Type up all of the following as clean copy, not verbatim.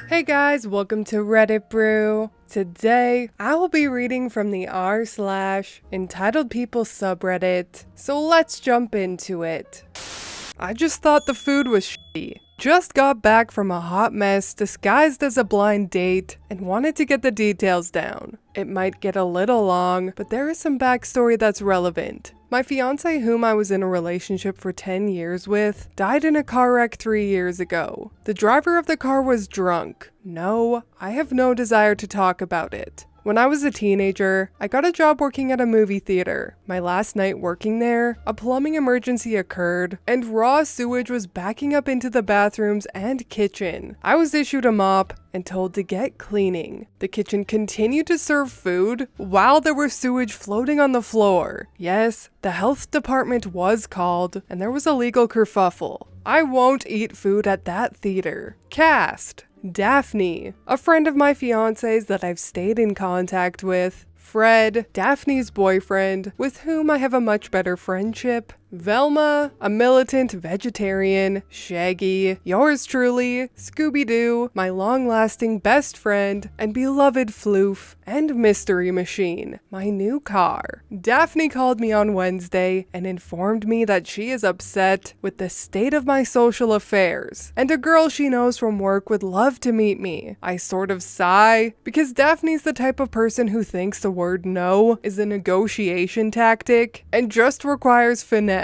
Hey guys, welcome to Reddit Brew. Today, I will be reading from the r/EntitledPeople subreddit, so let's jump into it. I just thought the food was shitty. Just got back from a hot mess disguised as a blind date and wanted to get the details down. It might get a little long, but there is some backstory that's relevant. My fiance, whom I was in a relationship for 10 years with, died in a car wreck 3 years ago. The driver of the car was drunk. No, I have no desire to talk about it. When I was a teenager, I got a job working at a movie theater. My last night working there, a plumbing emergency occurred, and raw sewage was backing up into the bathrooms and kitchen. I was issued a mop and told to get cleaning. The kitchen continued to serve food while there was sewage floating on the floor. Yes, the health department was called, and there was a legal kerfuffle. I won't eat food at that theater. Cast: Daphne, a friend of my fiance's that I've stayed in contact with. Fred, Daphne's boyfriend, with whom I have a much better friendship. Velma, a militant vegetarian. Shaggy, yours truly. Scooby-Doo, my long-lasting best friend and beloved floof. And Mystery Machine, my new car. Daphne called me on Wednesday and informed me that she is upset with the state of my social affairs, and a girl she knows from work would love to meet me. I sort of sigh, because Daphne's the type of person who thinks the word no is a negotiation tactic and just requires finesse.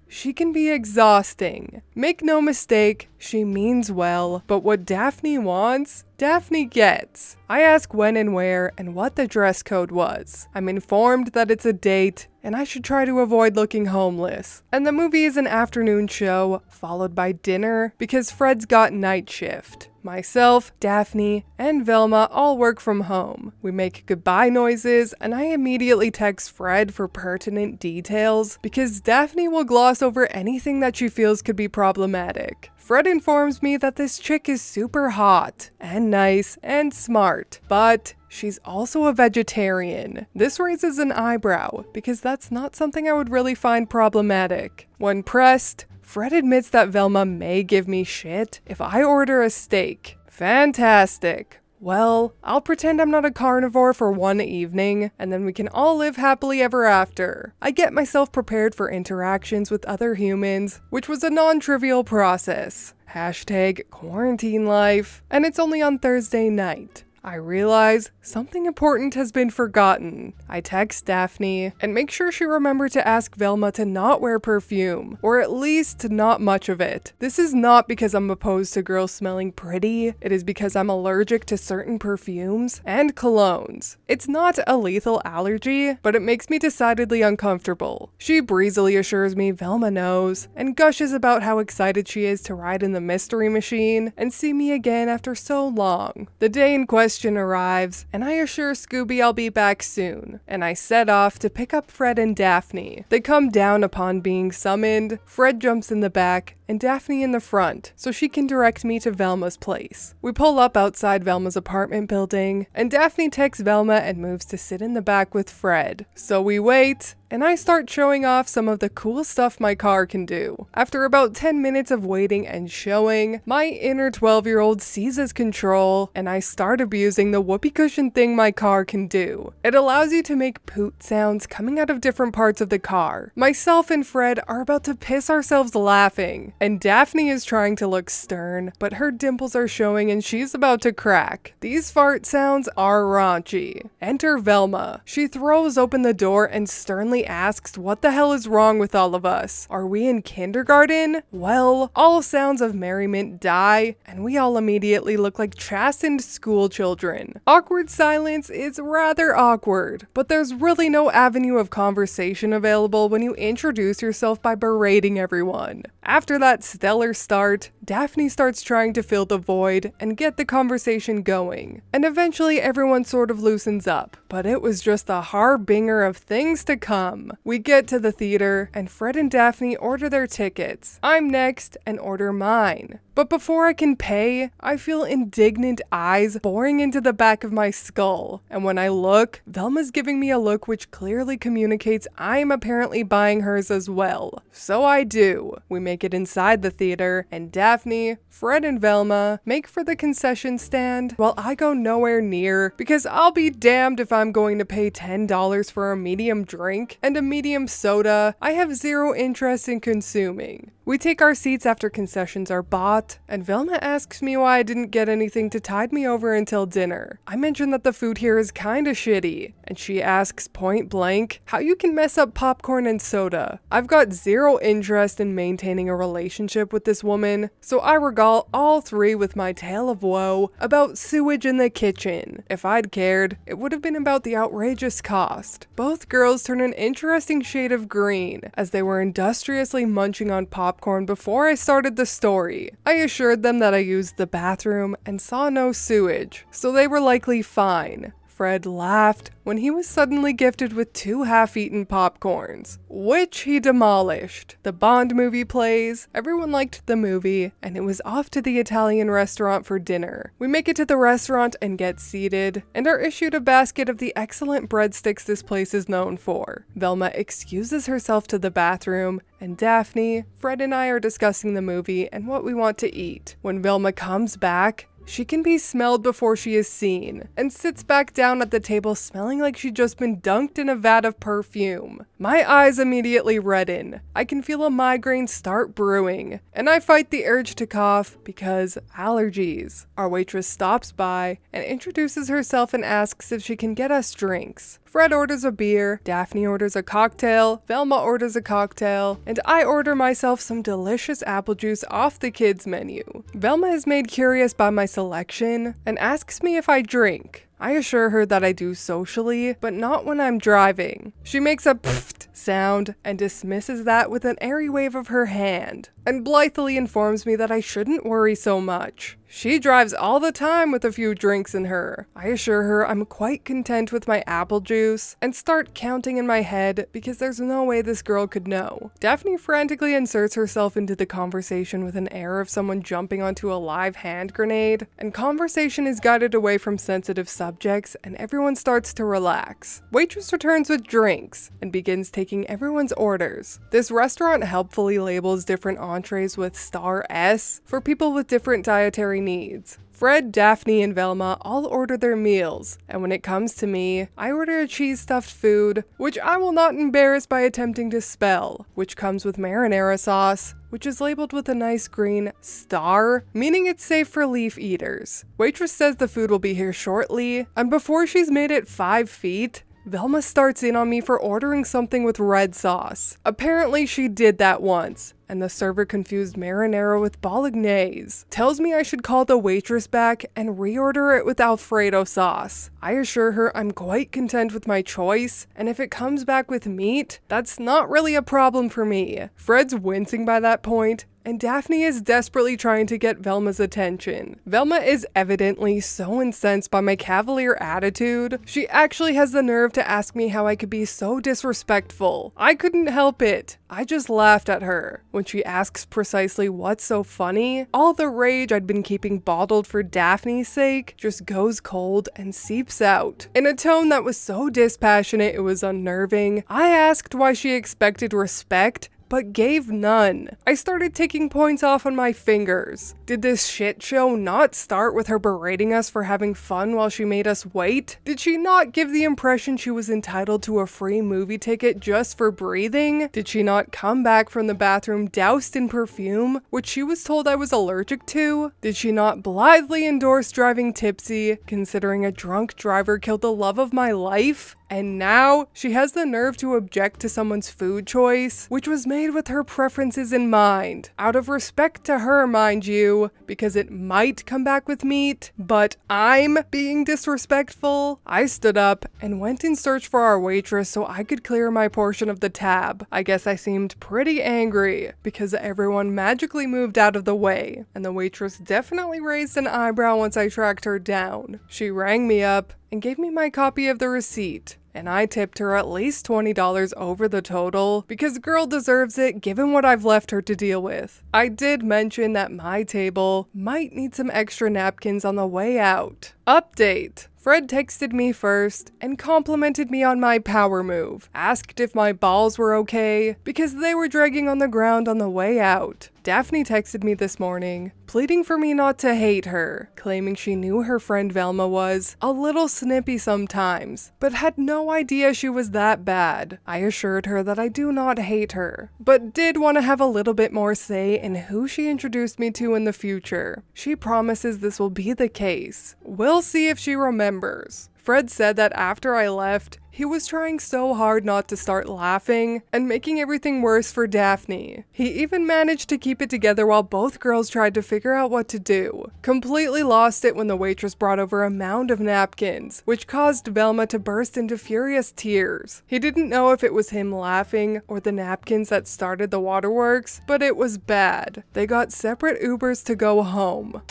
She can be exhausting. Make no mistake, she means well, but what Daphne wants, Daphne gets. I ask when and where and what the dress code was. I'm informed that it's a date and I should try to avoid looking homeless. And the movie is an afternoon show, followed by dinner, because Fred's got night shift. Myself, Daphne, and Velma all work from home. We make goodbye noises, and I immediately text Fred for pertinent details, because Daphne will gloss over anything that she feels could be problematic. Fred informs me that this chick is super hot, and nice, and smart, but she's also a vegetarian. This raises an eyebrow, because that's not something I would really find problematic. When pressed, Fred admits that Velma may give me shit if I order a steak. Fantastic. Well, I'll pretend I'm not a carnivore for one evening, and then we can all live happily ever after. I get myself prepared for interactions with other humans, which was a non-trivial process. Hashtag quarantine life. And it's only on Thursday night. I realize something important has been forgotten. I text Daphne and make sure she remembers to ask Velma to not wear perfume, or at least not much of it. This is not because I'm opposed to girls smelling pretty, it is because I'm allergic to certain perfumes and colognes. It's not a lethal allergy, but it makes me decidedly uncomfortable. She breezily assures me Velma knows, and gushes about how excited she is to ride in the Mystery Machine and see me again after so long. The day in question arrives, and I assure Scooby I'll be back soon, and I set off to pick up Fred and Daphne. They come down upon being summoned. Fred jumps in the back, and Daphne in the front, so she can direct me to Velma's place. We pull up outside Velma's apartment building, and Daphne takes Velma and moves to sit in the back with Fred. So we wait, and I start showing off some of the cool stuff my car can do. After about 10 minutes of waiting and showing, my inner 12-year-old seizes control, and I start abusing the whoopee cushion thing my car can do. It allows you to make poot sounds coming out of different parts of the car. Myself and Fred are about to piss ourselves laughing, and Daphne is trying to look stern, but her dimples are showing and she's about to crack. These fart sounds are raunchy. Enter Velma. She throws open the door and sternly asks what the hell is wrong with all of us. Are we in kindergarten? Well, all sounds of merriment die, and we all immediately look like chastened school children. Awkward silence is rather awkward, but there's really no avenue of conversation available when you introduce yourself by berating everyone. After that stellar start, Daphne starts trying to fill the void and get the conversation going, and eventually everyone sort of loosens up, but it was just a harbinger of things to come. We get to the theater, and Fred and Daphne order their tickets. I'm next and order mine. But before I can pay, I feel indignant eyes boring into the back of my skull. And when I look, Velma's giving me a look which clearly communicates I'm apparently buying hers as well. So I do. We make it inside the theater, and Daphne Daphne, Fred, and Velma make for the concession stand while I go nowhere near because I'll be damned if I'm going to pay $10 for a medium drink and a medium soda I have zero interest in consuming. We take our seats after concessions are bought, and Velma asks me why I didn't get anything to tide me over until dinner. I mention that the food here is kinda shitty, and she asks point blank how you can mess up popcorn and soda. I've got zero interest in maintaining a relationship with this woman, so I regale all three with my tale of woe about sewage in the kitchen. If I'd cared, it would have been about the outrageous cost. Both girls turn an interesting shade of green as they were industriously munching on popcorn before I started the story. I assured them that I used the bathroom and saw no sewage, so they were likely fine. Fred laughed when he was suddenly gifted with 2 half-eaten popcorns, which he demolished. The Bond movie plays, everyone liked the movie, and it was off to the Italian restaurant for dinner. We make it to the restaurant and get seated, and are issued a basket of the excellent breadsticks this place is known for. Velma excuses herself to the bathroom, and Daphne, Fred, and I are discussing the movie and what we want to eat. When Velma comes back, she can be smelled before she is seen, and sits back down at the table smelling like she'd just been dunked in a vat of perfume. My eyes immediately redden. I can feel a migraine start brewing, and I fight the urge to cough because allergies. Our waitress stops by and introduces herself and asks if she can get us drinks. Fred orders a beer, Daphne orders a cocktail, Velma orders a cocktail, and I order myself some delicious apple juice off the kids' menu. Velma is made curious by my selection and asks me if I drink. I assure her that I do socially, but not when I'm driving. She makes a pfft sound and dismisses that with an airy wave of her hand, and blithely informs me that I shouldn't worry so much. She drives all the time with a few drinks in her. I assure her I'm quite content with my apple juice and start counting in my head because there's no way this girl could know. Daphne frantically inserts herself into the conversation with an air of someone jumping onto a live hand grenade, and conversation is guided away from sensitive subjects and everyone starts to relax. Waitress returns with drinks and begins taking everyone's orders. This restaurant helpfully labels different entrees with star S for people with different dietary needs. Fred, Daphne, and Velma all order their meals, and when it comes to me, I order a cheese-stuffed food, which I will not embarrass by attempting to spell, which comes with marinara sauce, which is labeled with a nice green star, meaning it's safe for leaf eaters. Waitress says the food will be here shortly, and before she's made it 5 feet, Velma starts in on me for ordering something with red sauce. Apparently she did that once, and the server confused marinara with bolognese. Tells me I should call the waitress back and reorder it with Alfredo sauce. I assure her I'm quite content with my choice, and if it comes back with meat, that's not really a problem for me. Fred's wincing by that point, and Daphne is desperately trying to get Velma's attention. Velma is evidently so incensed by my cavalier attitude, she actually has the nerve to ask me how I could be so disrespectful. I couldn't help it. I just laughed at her. When she asks precisely what's so funny, all the rage I'd been keeping bottled for Daphne's sake just goes cold and seeps out. In a tone that was so dispassionate it was unnerving, I asked why she expected respect, but gave none. I started taking points off on my fingers. Did this shit show not start with her berating us for having fun while she made us wait? Did she not give the impression she was entitled to a free movie ticket just for breathing? Did she not come back from the bathroom doused in perfume, which she was told I was allergic to? Did she not blithely endorse driving tipsy, considering a drunk driver killed the love of my life? And now, she has the nerve to object to someone's food choice, which was made with her preferences in mind. Out of respect to her, mind you, because it might come back with meat, but I'm being disrespectful. I stood up and went in search for our waitress so I could clear my portion of the tab. I guess I seemed pretty angry, because everyone magically moved out of the way, and the waitress definitely raised an eyebrow once I tracked her down. She rang me up and gave me my copy of the receipt, and I tipped her at least $20 over the total, because girl deserves it given what I've left her to deal with. I did mention that my table might need some extra napkins on the way out. Update. Fred texted me first and complimented me on my power move, asked if my balls were okay because they were dragging on the ground on the way out. Daphne texted me this morning, pleading for me not to hate her, claiming she knew her friend Velma was a little snippy sometimes, but had no idea she was that bad. I assured her that I do not hate her, but did want to have a little bit more say in who she introduced me to in the future. She promises this will be the case. We'll see if she remembers. Fred said that after I left, he was trying so hard not to start laughing and making everything worse for Daphne. He even managed to keep it together while both girls tried to figure out what to do. Completely lost it when the waitress brought over a mound of napkins, which caused Velma to burst into furious tears. He didn't know if it was him laughing or the napkins that started the waterworks, but it was bad. They got separate Ubers to go home.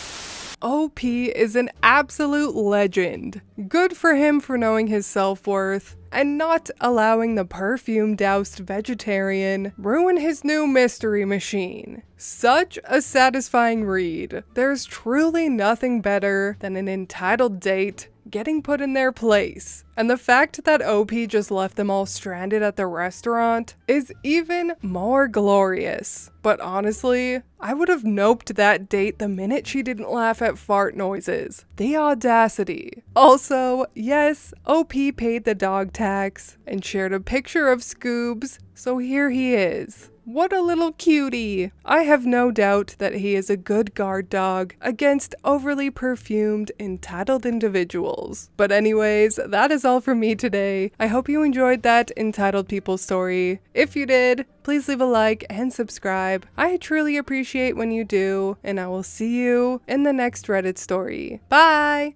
OP is an absolute legend. Good for him for knowing his self-worth and not allowing the perfume-doused vegetarian ruin his new mystery machine. Such a satisfying read. There's truly nothing better than an entitled date getting put in their place. And the fact that OP just left them all stranded at the restaurant is even more glorious. But honestly, I would have noped that date the minute she didn't laugh at fart noises. The audacity. Also, yes, OP paid the dog tax and shared a picture of Scoobs, so here he is. What a little cutie! I have no doubt that he is a good guard dog against overly perfumed, entitled individuals. But anyways, that is all from me today. I hope you enjoyed that Entitled People story. If you did, please leave a like and subscribe. I truly appreciate when you do, and I will see you in the next Reddit story. Bye!